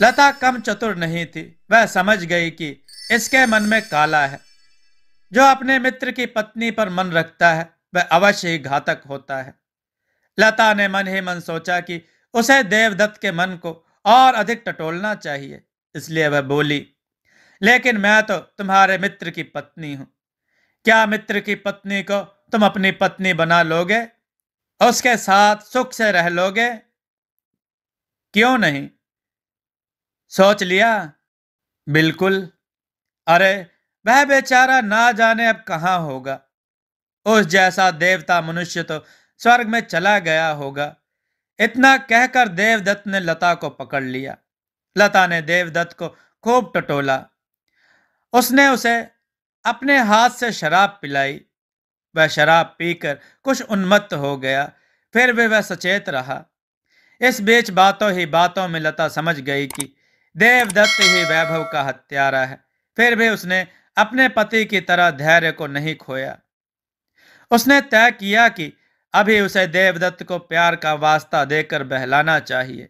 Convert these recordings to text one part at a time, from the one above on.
लता कम चतुर नहीं थी। वह समझ गई कि इसके मन में काला है। जो अपने मित्र की पत्नी पर मन रखता है वह अवश्य ही घातक होता है। लता ने मन ही मन सोचा कि उसे देवदत्त के मन को और अधिक टटोलना चाहिए। इसलिए वह बोली, लेकिन मैं तो तुम्हारे मित्र की पत्नी हूं। क्या मित्र की पत्नी को तुम अपनी पत्नी बना लोगे? उसके साथ सुख से रह लोगे? क्यों नहीं? सोच लिया? बिल्कुल। अरे, वह बेचारा ना जाने अब कहाँ होगा। उस जैसा देवता मनुष्य तो स्वर्ग में चला गया होगा। इतना कहकर देवदत्त ने लता को पकड़ लिया। लता ने देवदत्त को खूब टटोला। उसने उसे अपने हाथ से शराब पिलाई। वह शराब पीकर कुछ उन्मत्त हो गया। फिर भी वह सचेत रहा। इस बीच बातों ही बातों में लता समझ गई कि देवदत्त ही वैभव का हत्यारा है। फिर भी उसने अपने पति की तरह धैर्य को नहीं खोया। उसने तय किया कि अभी उसे देवदत्त को प्यार का वास्ता देकर बहलाना चाहिए,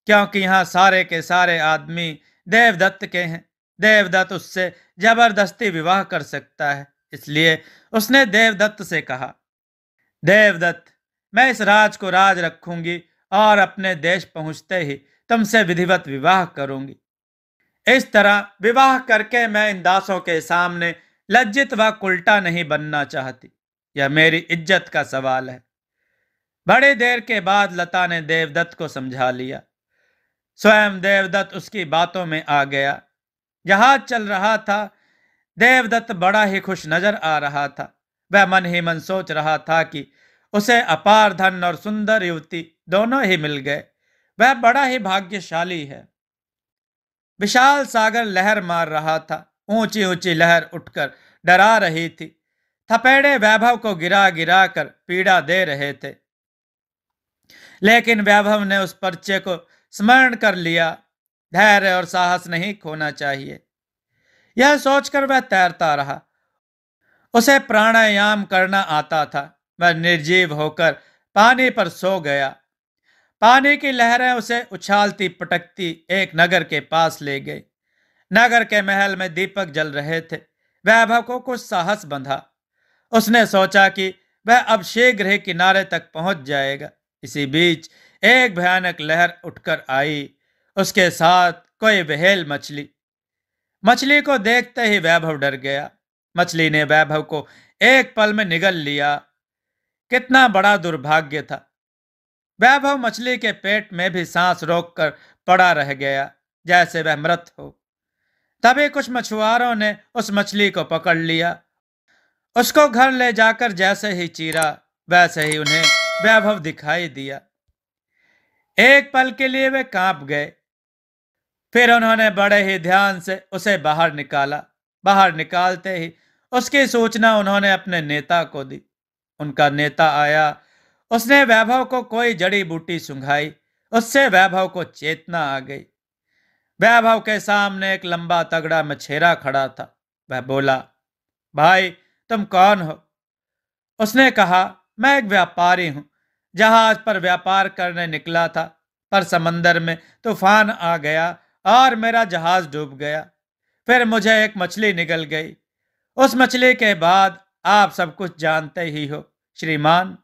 क्योंकि यहाँ सारे के सारे आदमी देवदत्त के हैं। देवदत्त उससे जबरदस्ती विवाह कर सकता है। इसलिए उसने देवदत्त से कहा, देवदत्त, मैं इस राज को राज रखूंगी और अपने देश पहुंचते ही तुमसे विधिवत विवाह करूंगी। इस तरह विवाह करके मैं इन दासों के सामने लज्जित व उल्टा नहीं बनना चाहती। यह मेरी इज्जत का सवाल है। बड़ी देर के बाद लता ने देवदत्त को समझा लिया। स्वयं देवदत्त उसकी बातों में आ गया। जहाज चल रहा था। देवदत्त बड़ा ही खुश नजर आ रहा था। वह मन ही मन सोच रहा था कि उसे अपार धन और सुंदर युवती दोनों ही मिल गए। वह बड़ा ही भाग्यशाली है। विशाल सागर लहर मार रहा था। ऊंची ऊंची लहर उठकर डरा रही थी। थपेड़े वैभव को गिरा गिरा कर पीड़ा दे रहे थे। लेकिन वैभव ने उस पर्चे को स्मरण कर लिया। धैर्य और साहस नहीं खोना चाहिए। यह सोचकर वह तैरता रहा। उसे प्राणायाम करना आता था। वह निर्जीव होकर पानी पर सो गया। पानी की लहरें उसे उछालती पटकती एक नगर के पास ले गई। नगर के महल में दीपक जल रहे थे। वैभव को कुछ साहस बंधा। उसने सोचा कि वह अब शीघ्र ही किनारे तक पहुंच जाएगा। इसी बीच एक भयानक लहर उठकर आई। उसके साथ कोई व्हेल मछली। मछली को देखते ही वैभव डर गया। मछली ने वैभव को एक पल में निगल लिया। कितना बड़ा दुर्भाग्य था। वैभव मछली के पेट में भी सांस रोककर पड़ा रह गया, जैसे वह मृत हो। तभी कुछ मछुआरों ने उस मछली को पकड़ लिया। उसको घर ले जाकर जैसे ही चीरा, वैसे ही उन्हें वैभव दिखाई दिया। एक पल के लिए वे कांप गए। फिर उन्होंने बड़े ही ध्यान से उसे बाहर निकाला। बाहर निकालते ही उसकी सूचना उन्होंने अपने नेता को दी। उनका नेता आया। उसने वैभव को कोई जड़ी बूटी सुंघाई। उससे वैभव को चेतना आ गई। वैभव के सामने एक लंबा तगड़ा मछेरा खड़ा था। वह बोला, भाई, तुम कौन हो? उसने कहा, मैं एक व्यापारी हूं। जहाज पर व्यापार करने निकला था, पर समंदर में तूफान आ गया और मेरा जहाज डूब गया। फिर मुझे एक मछली निगल गई। उस मछली के बाद आप सब कुछ जानते ही हो, श्रीमान।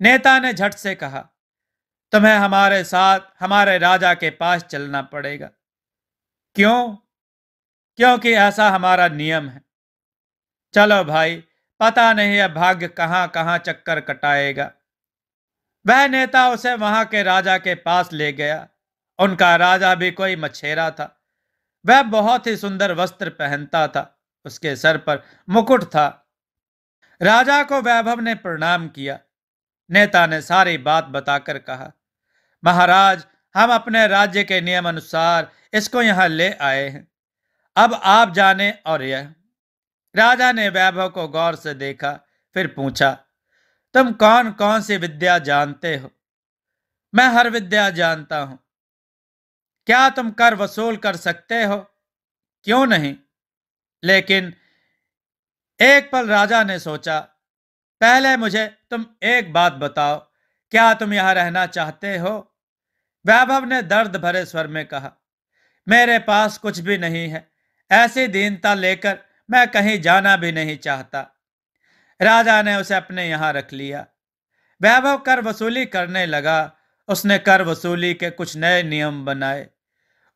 नेता ने झट से कहा, तुम्हें हमारे साथ हमारे राजा के पास चलना पड़ेगा। क्यों? क्योंकि ऐसा हमारा नियम है। चलो भाई, पता नहीं अब भाग्य कहां कहां चक्कर कटाएगा। वह नेता उसे वहां के राजा के पास ले गया। उनका राजा भी कोई मछेरा था। वह बहुत ही सुंदर वस्त्र पहनता था। उसके सर पर मुकुट था। राजा को वैभव ने प्रणाम किया। नेता ने सारी बात बताकर कहा, महाराज, हम अपने राज्य के नियम अनुसार इसको यहां ले आए हैं। अब आप जाने। और यह। राजा ने वैभव को गौर से देखा। फिर पूछा, तुम कौन कौन सी विद्या जानते हो? मैं हर विद्या जानता हूं। क्या तुम कर वसूल कर सकते हो? क्यों नहीं? लेकिन एक पल राजा ने सोचा। पहले मुझे तुम एक बात बताओ, क्या तुम यहां रहना चाहते हो? वैभव ने दर्द भरे स्वर में कहा, मेरे पास कुछ भी नहीं है। ऐसी दीनता लेकर मैं कहीं जाना भी नहीं चाहता। राजा ने उसे अपने यहां रख लिया। वैभव कर वसूली करने लगा। उसने कर वसूली के कुछ नए नियम बनाए।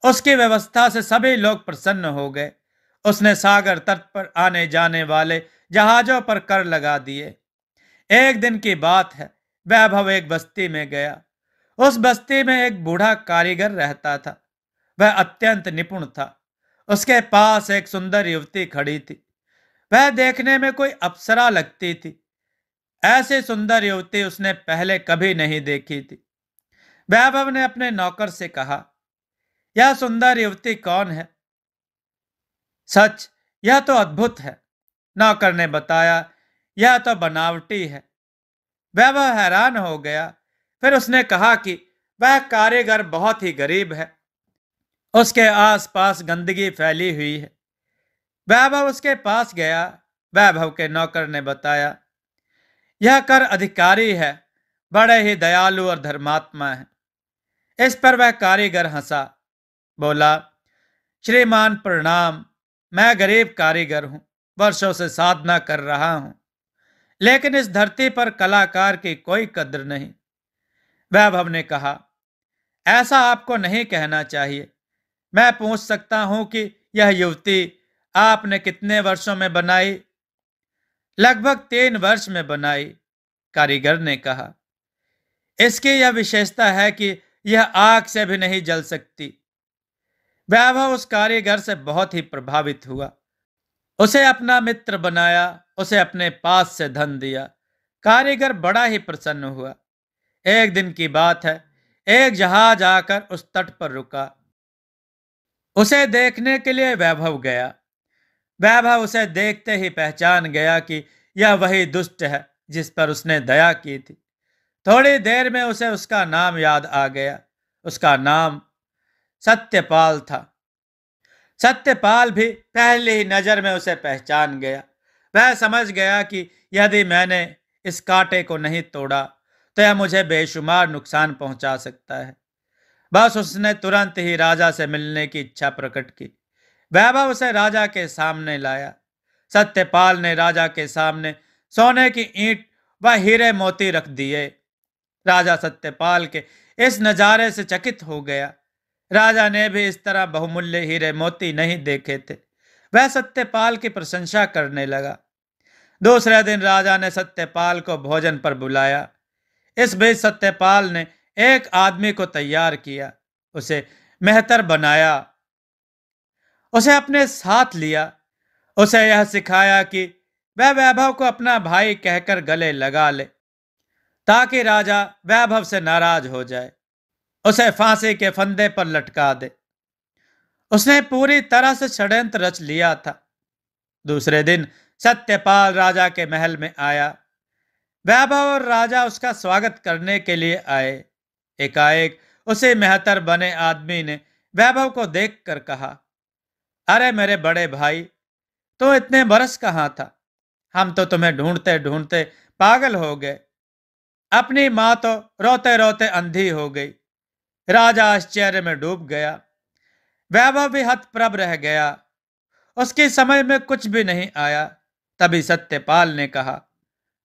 उसकी व्यवस्था से सभी लोग प्रसन्न हो गए। उसने सागर तट पर आने जाने वाले जहाजों पर कर लगा दिए। एक दिन की बात है, वैभव एक बस्ती में गया। उस बस्ती में एक बूढ़ा कारीगर रहता था। वह अत्यंत निपुण था। उसके पास एक सुंदर युवती खड़ी थी। वह देखने में कोई अप्सरा लगती थी। ऐसी सुंदर युवती उसने पहले कभी नहीं देखी थी। वैभव ने अपने नौकर से कहा, यह सुंदर युवती कौन है? सच, यह तो अद्भुत है। नौकर ने बताया, यह तो बनावटी है। वैभव हैरान हो गया। फिर उसने कहा कि वह कारीगर बहुत ही गरीब है। उसके आसपास गंदगी फैली हुई है। वैभव उसके पास गया। वैभव के नौकर ने बताया, यह कर अधिकारी है, बड़े ही दयालु और धर्मात्मा है। इस पर वह कारीगर हंसा, बोला, श्रीमान प्रणाम। मैं गरीब कारीगर हूं, वर्षों से साधना कर रहा हूं, लेकिन इस धरती पर कलाकार की कोई कद्र नहीं। वैभव ने कहा, ऐसा आपको नहीं कहना चाहिए। मैं पूछ सकता हूं कि यह युवती आपने कितने वर्षों में बनाई? लगभग 3 वर्ष में बनाई, कारीगर ने कहा। इसकी यह विशेषता है कि यह आग से भी नहीं जल सकती। वैभव उस कारीगर से बहुत ही प्रभावित हुआ। उसे अपना मित्र बनाया, उसे अपने पास से धन दिया। कारीगर बड़ा ही प्रसन्न हुआ। एक दिन की बात है, एक जहाज आकर उस तट पर रुका। उसे देखने के लिए वैभव गया। वैभव उसे देखते ही पहचान गया कि यह वही दुष्ट है जिस पर उसने दया की थी। थोड़ी देर में उसे उसका नाम याद आ गया। उसका नाम सत्यपाल था। सत्यपाल भी पहली ही नजर में उसे पहचान गया। वह समझ गया कि यदि मैंने इस कांटे को नहीं तोड़ा तो यह मुझे बेशुमार नुकसान पहुंचा सकता है। बस उसने तुरंत ही राजा से मिलने की इच्छा प्रकट की। वैभव उसे राजा के सामने लाया। सत्यपाल ने राजा के सामने सोने की ईंट व हीरे मोती रख दिए। राजा सत्यपाल के इस नजारे से चकित हो गया। राजा ने भी इस तरह बहुमूल्य हीरे मोती नहीं देखे थे। वह सत्यपाल की प्रशंसा करने लगा। दूसरे दिन राजा ने सत्यपाल को भोजन पर बुलाया। इस बीच सत्यपाल ने एक आदमी को तैयार किया, उसे मेहतर बनाया, उसे अपने साथ लिया। उसे यह सिखाया कि वह वैभव को अपना भाई कहकर गले लगा ले, ताकि राजा वैभव से नाराज हो जाए, उसे फांसी के फंदे पर लटका दे। उसने पूरी तरह से षड्यंत्र रच लिया था। दूसरे दिन सत्यपाल राजा के महल में आया। वैभव और राजा उसका स्वागत करने के लिए आए। एकाएक उसे मेहतर बने आदमी ने वैभव को देखकर कहा, अरे मेरे बड़े भाई, तो इतने बरस कहाँ था? हम तो तुम्हें ढूंढते ढूंढते पागल हो गए। अपनी मां तो रोते रोते अंधी हो गई। राजा आश्चर्य में डूब गया। वैभव भी हतप्रभ रह गया। उसके समय में कुछ भी नहीं आया। तभी सत्यपाल ने कहा,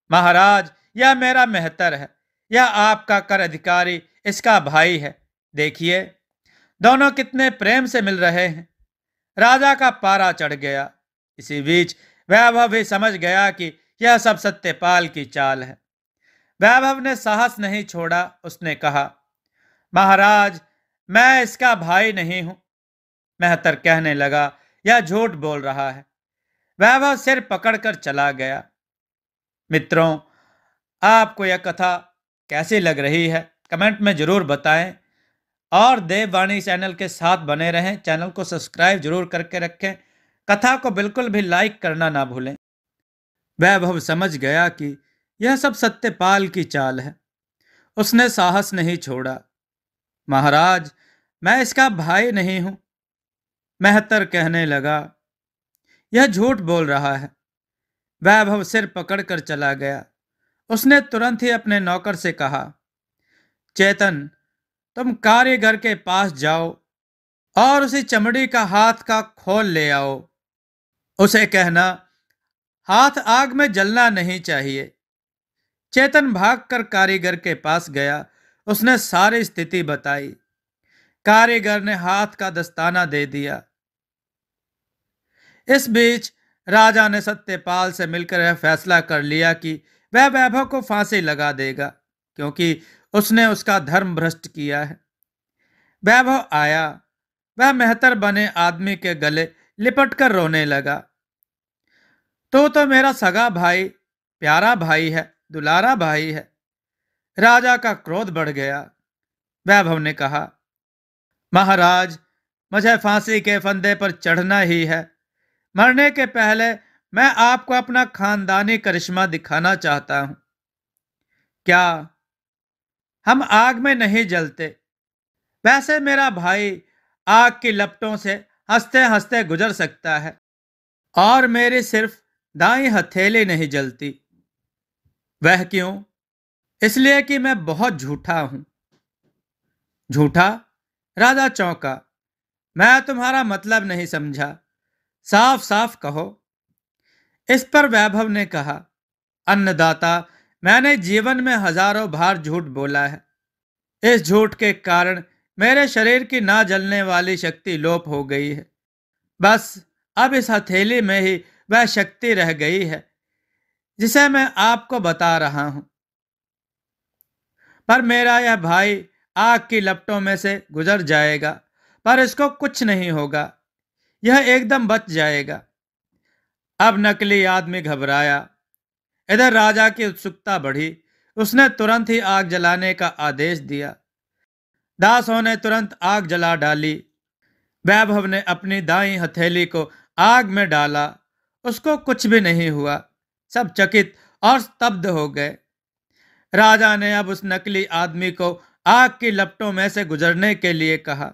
महाराज, यह मेरा मेहतर है। यह आपका कर अधिकारी इसका भाई है। देखिए, दोनों कितने प्रेम से मिल रहे हैं। राजा का पारा चढ़ गया। इसी बीच वैभव भी समझ गया कि यह सब सत्यपाल की चाल है। वैभव ने साहस नहीं छोड़ा। उसने कहा, महाराज, मैं इसका भाई नहीं हूं। मेहतर कहने लगा, यह झूठ बोल रहा है। वैभव सिर पकड़कर चला गया। मित्रों, आपको यह कथा कैसी लग रही है कमेंट में जरूर बताएं और देववाणी चैनल के साथ बने रहें। चैनल को सब्सक्राइब जरूर करके रखें। कथा को बिल्कुल भी लाइक करना ना भूलें। वैभव समझ गया कि यह सब सत्यपाल की चाल है। उसने साहस नहीं छोड़ा। महाराज, मैं इसका भाई नहीं हूं। मेहतर कहने लगा, यह झूठ बोल रहा है। वैभव सिर पकड़कर चला गया। उसने तुरंत ही अपने नौकर से कहा, चेतन, तुम कारीगर के पास जाओ और उसी चमड़ी का हाथ का खोल ले आओ। उसे कहना, हाथ आग में जलना नहीं चाहिए। चेतन भागकर कारीगर के पास गया। उसने सारी स्थिति बताई। कारीगर ने हाथ का दस्ताना दे दिया। इस बीच राजा ने सत्यपाल से मिलकर यह फैसला कर लिया कि वह वैभव को फांसी लगा देगा, क्योंकि उसने उसका धर्म भ्रष्ट किया है। वैभव आया। वह मेहतर बने आदमी के गले लिपट कर रोने लगा। तो मेरा सगा भाई, प्यारा भाई है, दुलारा भाई है। राजा का क्रोध बढ़ गया। वैभव ने कहा, महाराज, मुझे फांसी के फंदे पर चढ़ना ही है। मरने के पहले मैं आपको अपना खानदानी करिश्मा दिखाना चाहता हूं। क्या हम आग में नहीं जलते? वैसे मेरा भाई आग की लपटों से हंसते हंसते गुजर सकता है, और मेरी सिर्फ दाईं हथेली नहीं जलती। वह क्यों? इसलिए कि मैं बहुत झूठा हूं। झूठा? राजा चौंका। मैं तुम्हारा मतलब नहीं समझा। साफ साफ कहो। इस पर वैभव ने कहा, अन्नदाता, मैंने जीवन में हजारों बार झूठ बोला है। इस झूठ के कारण मेरे शरीर की ना जलने वाली शक्ति लोप हो गई है। बस अब इस हथेली में ही वह शक्ति रह गई है जिसे मैं आपको बता रहा हूं। पर मेरा यह भाई आग की लपटों में से गुजर जाएगा, पर इसको कुछ नहीं होगा। यह एकदम बच जाएगा। अब नकली आदमी घबराया। इधर राजा की उत्सुकता बढ़ी। उसने तुरंत ही आग जलाने का आदेश दिया। दासों ने तुरंत आग जला डाली। वैभव ने अपनी दाईं हथेली को आग में डाला। उसको कुछ भी नहीं हुआ। सब चकित और स्तब्ध हो गए। राजा ने अब उस नकली आदमी को आग की लपटों में से गुजरने के लिए कहा।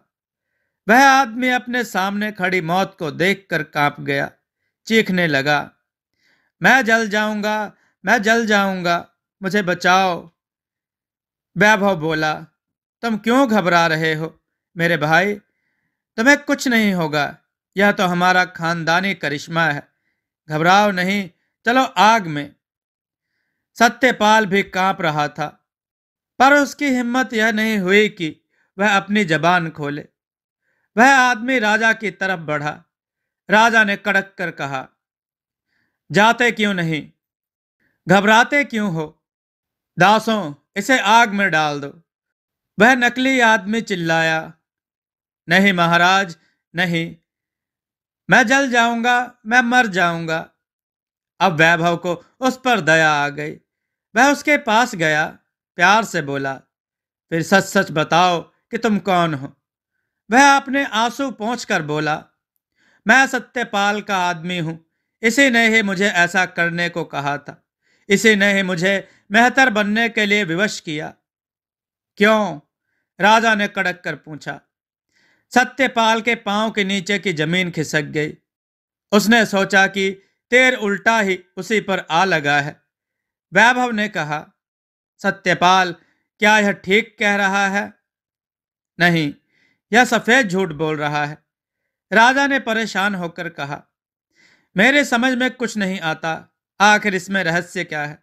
वह आदमी अपने सामने खड़ी मौत को देखकर कांप गया। चीखने लगा, मैं जल जाऊंगा, मैं जल जाऊंगा, मुझे बचाओ। वैभव बोला, तुम क्यों घबरा रहे हो मेरे भाई? तुम्हें कुछ नहीं होगा। यह तो हमारा खानदानी करिश्मा है। घबराओ नहीं, चलो आग में। सत्यपाल भी कांप रहा था, पर उसकी हिम्मत यह नहीं हुई कि वह अपनी जबान खोले। वह आदमी राजा की तरफ बढ़ा। राजा ने कड़क कर कहा, जाते क्यों नहीं? घबराते क्यों हो? दासों, इसे आग में डाल दो। वह नकली आदमी चिल्लाया, नहीं महाराज, नहीं, मैं जल जाऊंगा, मैं मर जाऊंगा। अब वैभव को उस पर दया आ गई। वह उसके पास गया, प्यार से बोला, फिर सच सच बताओ कि तुम कौन हो। वह अपने आंसू पोंछकर बोला, मैं सत्यपाल का आदमी हूं। इसी ने ही मुझे ऐसा करने को कहा था। इसी ने ही मुझे मेहतर बनने के लिए विवश किया। क्यों? राजा ने कड़क कर पूछा। सत्यपाल के पांव के नीचे की जमीन खिसक गई। उसने सोचा कि तीर उल्टा ही उसी पर आ लगा है। वैभव ने कहा, सत्यपाल, क्या यह ठीक कह रहा है? नहीं, यह सफेद झूठ बोल रहा है। राजा ने परेशान होकर कहा, मेरे समझ में कुछ नहीं आता। आखिर इसमें रहस्य क्या है?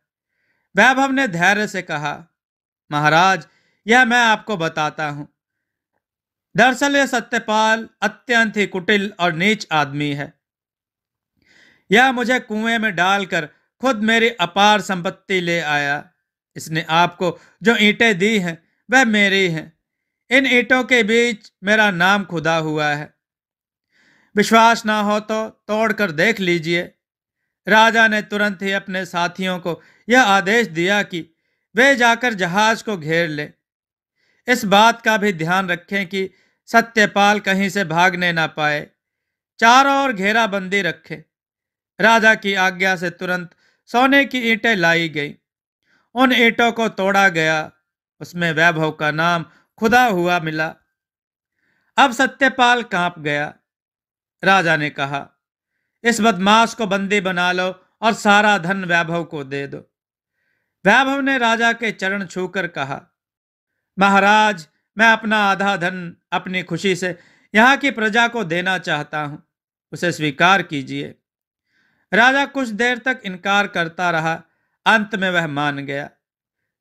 वैभव ने धैर्य से कहा, महाराज, यह मैं आपको बताता हूं। दरअसल यह सत्यपाल अत्यंत ही कुटिल और नीच आदमी है। यह मुझे कुएं में डालकर खुद मेरी अपार संपत्ति ले आया। इसने आपको जो ईंटें दी हैं वह मेरी हैं। इन ईंटों के बीच मेरा नाम खुदा हुआ है। विश्वास ना हो तो तोड़कर देख लीजिए। राजा ने तुरंत ही अपने साथियों को यह आदेश दिया कि वे जाकर जहाज को घेर ले। इस बात का भी ध्यान रखें कि सत्यपाल कहीं से भागने ना पाए। चारों ओर घेराबंदी रखे। राजा की आज्ञा से तुरंत सोने की ईंटें लाई गई। उन ईंटों को तोड़ा गया। उसमें वैभव का नाम खुदा हुआ मिला। अब सत्यपाल कांप गया। राजा ने कहा, इस बदमाश को बंदी बना लो और सारा धन वैभव को दे दो। वैभव ने राजा के चरण छूकर कहा, महाराज, मैं अपना आधा धन अपनी खुशी से यहाँ की प्रजा को देना चाहता हूँ, उसे स्वीकार कीजिए। राजा कुछ देर तक इनकार करता रहा, अंत में वह मान गया।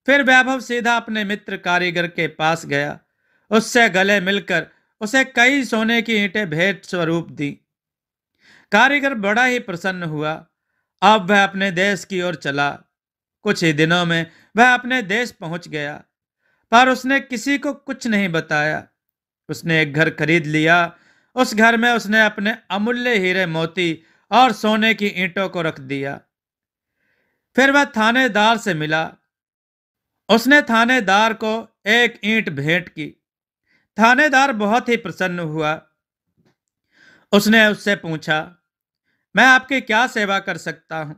फिर वैभव सीधा अपने मित्र कारीगर के पास गया, उससे गले मिलकर उसे कई सोने की ईंटें भेंट स्वरूप दी। कारीगर बड़ा ही प्रसन्न हुआ। अब वह अपने देश की ओर चला। कुछ ही दिनों में वह अपने देश पहुंच गया, पर उसने किसी को कुछ नहीं बताया। उसने एक घर खरीद लिया। उस घर में उसने अपने अमूल्य हीरे मोती और सोने की ईंटों को रख दिया। फिर वह थानेदार से मिला। उसने थानेदार को एक ईंट भेंट की। थानेदार बहुत ही प्रसन्न हुआ। उसने उससे पूछा, मैं आपकी क्या सेवा कर सकता हूं?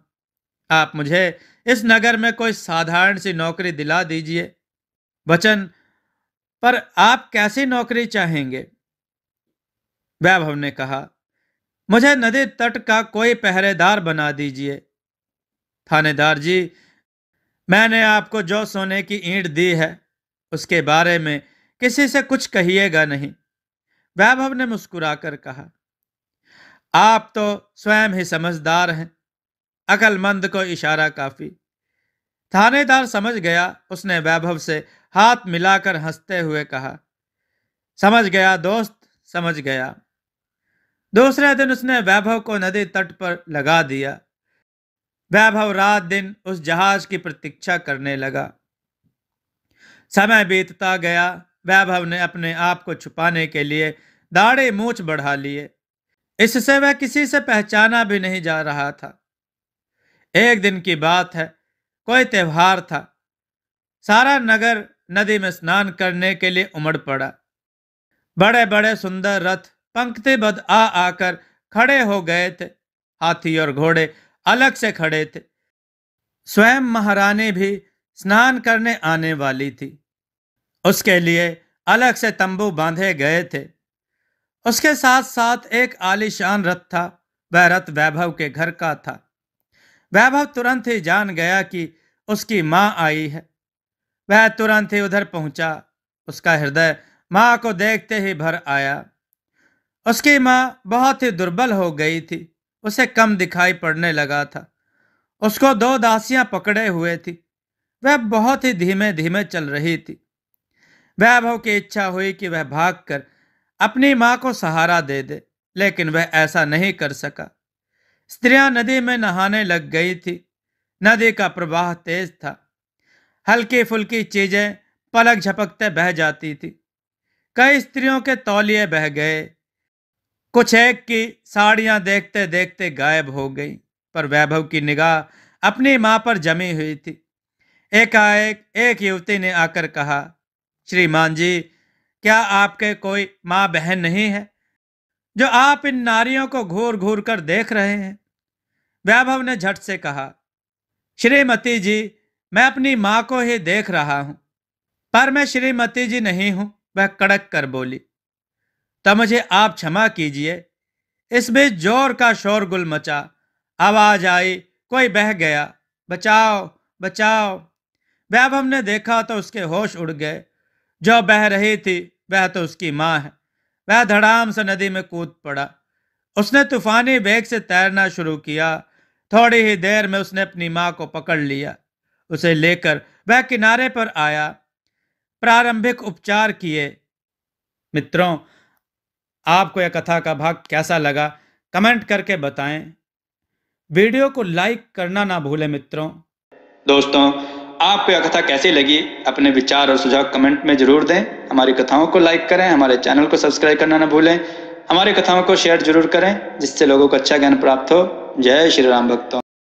आप मुझे इस नगर में कोई साधारण सी नौकरी दिला दीजिए। वचन, पर आप कैसी नौकरी चाहेंगे? वैभव ने कहा, मुझे नदी तट का कोई पहरेदार बना दीजिए। थानेदार जी, मैंने आपको जो सोने की ईंट दी है उसके बारे में किसी से कुछ कहिएगा नहीं। वैभव ने मुस्कुराकर कहा, आप तो स्वयं ही समझदार हैं, अकलमंद को इशारा काफी। थानेदार समझ गया। उसने वैभव से हाथ मिलाकर हंसते हुए कहा, समझ गया दोस्त, समझ गया। दूसरे दिन उसने वैभव को नदी तट पर लगा दिया। वैभव रात दिन उस जहाज की प्रतीक्षा करने लगा। समय बीतता गया। वैभव ने अपने आप को छुपाने के लिए दाढ़ी मूंछ बढ़ा लिए। इससे वह किसी से पहचाना भी नहीं जा रहा था। एक दिन की बात है, कोई त्योहार था। सारा नगर नदी में स्नान करने के लिए उमड़ पड़ा। बड़े बड़े सुंदर रथ पंक्तिबद्ध आकर खड़े हो गए थे। हाथी और घोड़े अलग से खड़े थे। स्वयं महारानी भी स्नान करने आने वाली थी। उसके लिए अलग से तंबू बांधे गए थे। उसके साथ साथ एक आलीशान रथ था। वह रथ वैभव के घर का था। वैभव तुरंत ही जान गया कि उसकी मां आई है। वह तुरंत ही उधर पहुंचा। उसका हृदय मां को देखते ही भर आया। उसकी मां बहुत ही दुर्बल हो गई थी। उसे कम दिखाई पड़ने लगा था। उसको दो दासियां पकड़े हुए थी। वह बहुत ही धीमे धीमे चल रही थी। वैभव की इच्छा हुई कि वह भागकर अपनी मां को सहारा दे दे, लेकिन वह ऐसा नहीं कर सका। स्त्रियां नदी में नहाने लग गई थी। नदी का प्रवाह तेज था। हल्की फुल्की चीजें पलक झपकते बह जाती थी। कई स्त्रियों के तौलिए बह गए। कुछ एक की साड़ियां देखते देखते गायब हो गई, पर वैभव की निगाह अपनी मां पर जमी हुई थी। एकाएक एक युवती ने आकर कहा, श्रीमान जी, क्या आपके कोई मां बहन नहीं है जो आप इन नारियों को घूर घूर कर देख रहे हैं? वैभव ने झट से कहा, श्रीमती जी, मैं अपनी मां को ही देख रहा हूं। पर मैं श्रीमती जी नहीं हूं, वह कड़क कर बोली। तब मुझे आप क्षमा कीजिए। इस बीच जोर का शोरगुल मचा। आवाज आई, कोई बह गया, बचाओ बचाओ। वैभव ने देखा तो उसके होश उड़ गए। जो बह रही थी वह तो उसकी मां है। वह धड़ाम से नदी में कूद पड़ा। उसने तूफानी वेग से तैरना शुरू किया। थोड़ी ही देर में उसने अपनी मां को पकड़ लिया। उसे लेकर वह किनारे पर आया। प्रारंभिक उपचार किए। मित्रों, आपको यह कथा का भाग कैसा लगा कमेंट करके बताएं। वीडियो को लाइक करना ना भूलें। मित्रों, दोस्तों, आपको यह कथा कैसी लगी अपने विचार और सुझाव कमेंट में जरूर दें। हमारी कथाओं को लाइक करें, हमारे चैनल को सब्सक्राइब करना ना भूलें। हमारी कथाओं को शेयर जरूर करें जिससे लोगों को अच्छा ज्ञान प्राप्त हो। जय श्री राम भक्तों।